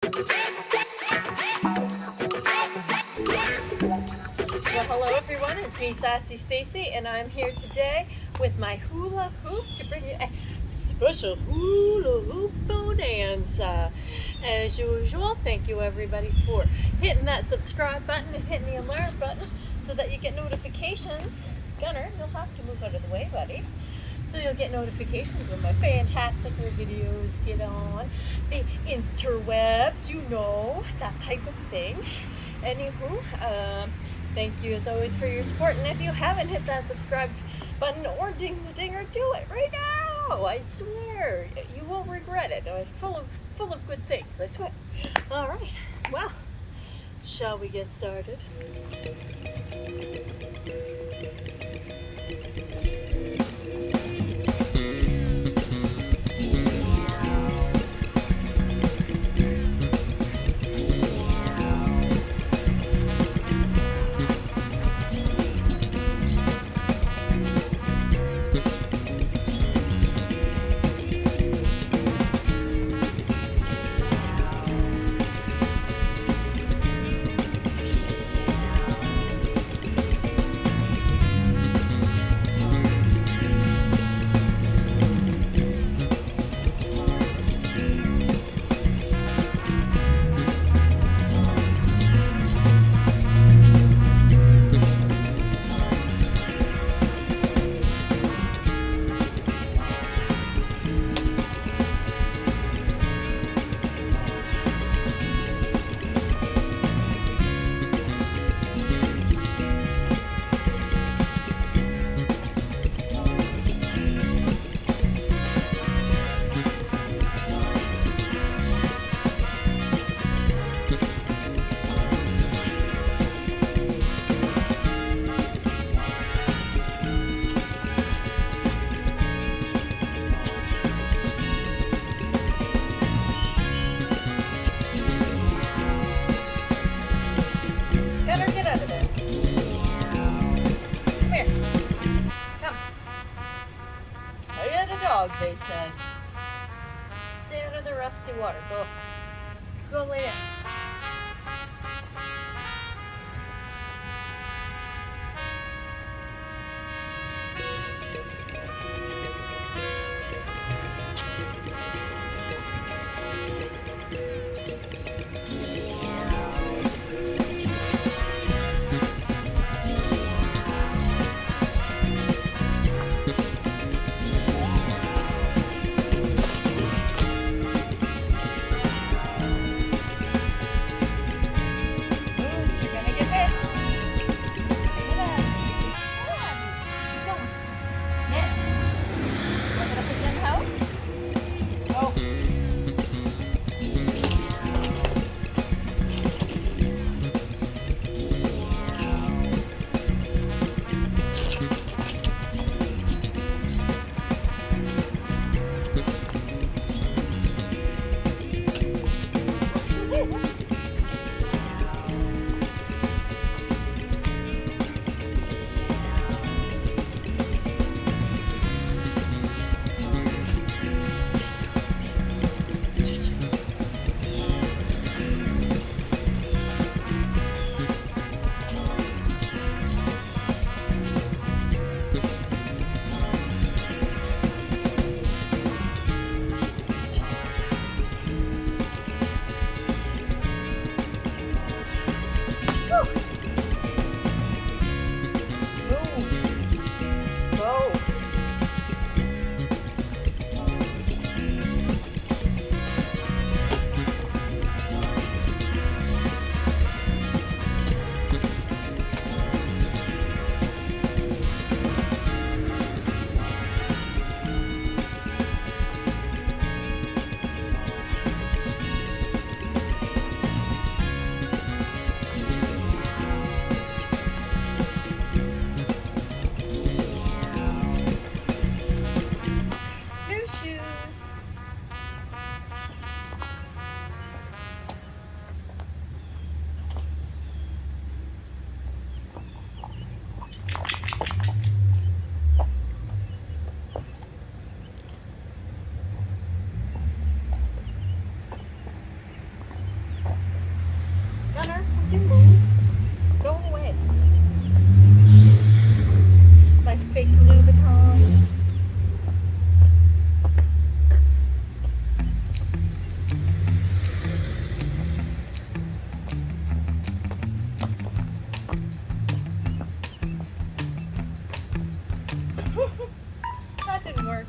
Well, hello everyone, it's me, Sassy Stacey, and I'm here today with my hula hoop to bring you a special hula hoop bonanza. As usual, thank you everybody for hitting that subscribe button and hitting the alert button so that you get notifications. Gunner, you'll have to move out of the way, buddy. So you'll get notifications when my fantastic videos get on the interwebs, you know, that type of thing. Anywho, thank you as always for your support, and if you haven't hit that subscribe button or ding the dinger, do it right now. I swear, you won't regret it. I'm full of good things, I swear. All right, well, shall we get started? They said, stay out of the rusty water. Go lay down. Would you move? Go away. My fake Louboutins. That didn't work.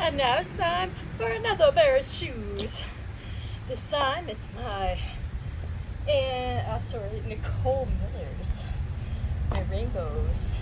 And now it's time for another pair of shoes. This time it's Nicole Miller's. My rainbows.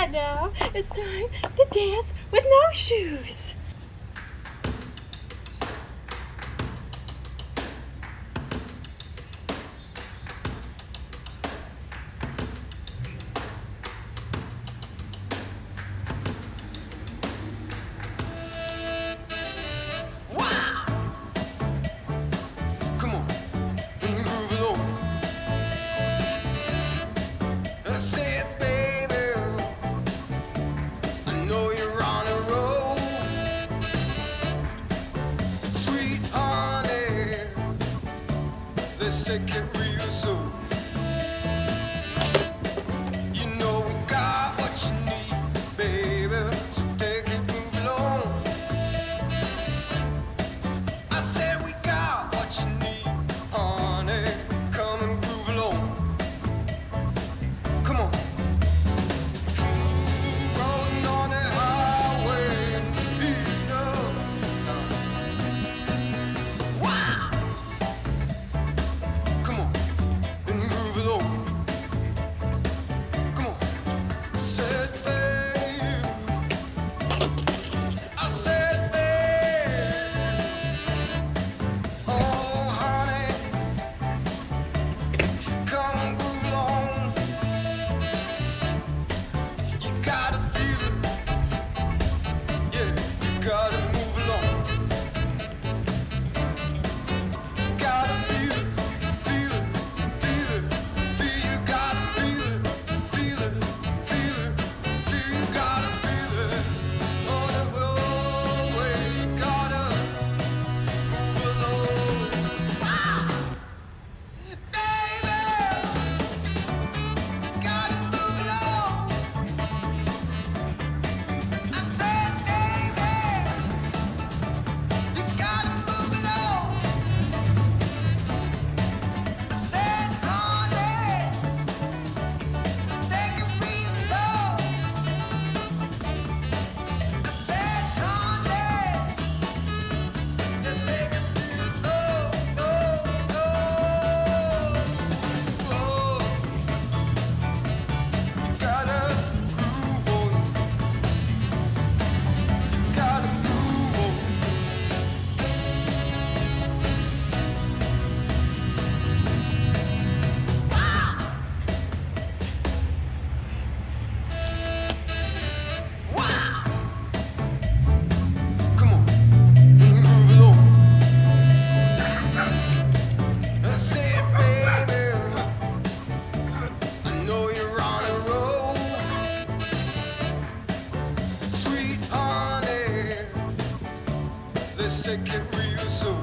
And now it's time to dance with no shoes. Let's take it real slow. You know we got what you need, baby. So take it, move along. I said we got what you need, honey. Come and groove along. Come on. Rolling on the highway, beat up. Wow. Come on, and move along. Come on, said babe. I said babe. Oh honey, come and move along. You gotta feel it, yeah. You gotta move along. Gotta feel it. Feel it, feel it, feel you gotta feel it, feel it, feel it, feel you gotta feel it. On the roadway, you gotta move along. Baby, you gotta move along. I said, baby, you gotta move along. I said, honey, take it real slow. I said, honey, just take it real slow. Whoa, you gotta groove on. You gotta groove on. Wow. Come on, move along. I said, baby, I know you're on a roll. Sweet honey, let's take it real slow.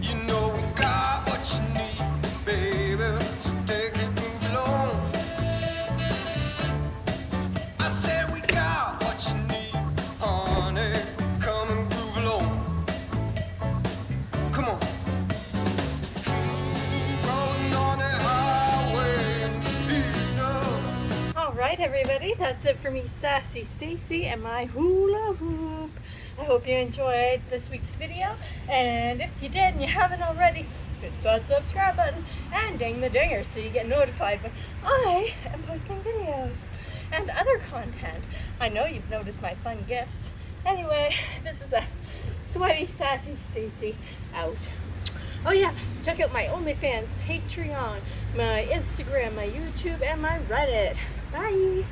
You know we got what you need, baby. So take it, move along. I said we got what you need, honey. Come and groove along. Come on. Rolling on the highway, beat up. All right, everybody, that's it for me, Sassy Stacey, and my hula hoop. I hope you enjoyed this week's video, and if you did and you haven't already, hit that subscribe button and ding the dinger so you get notified when I am posting videos and other content. I know you've noticed my fun gifts. Anyway, this is a sweaty Sassy Stacey out. Oh yeah, check out my OnlyFans, Patreon, my Instagram, my YouTube, and my Reddit. Bye!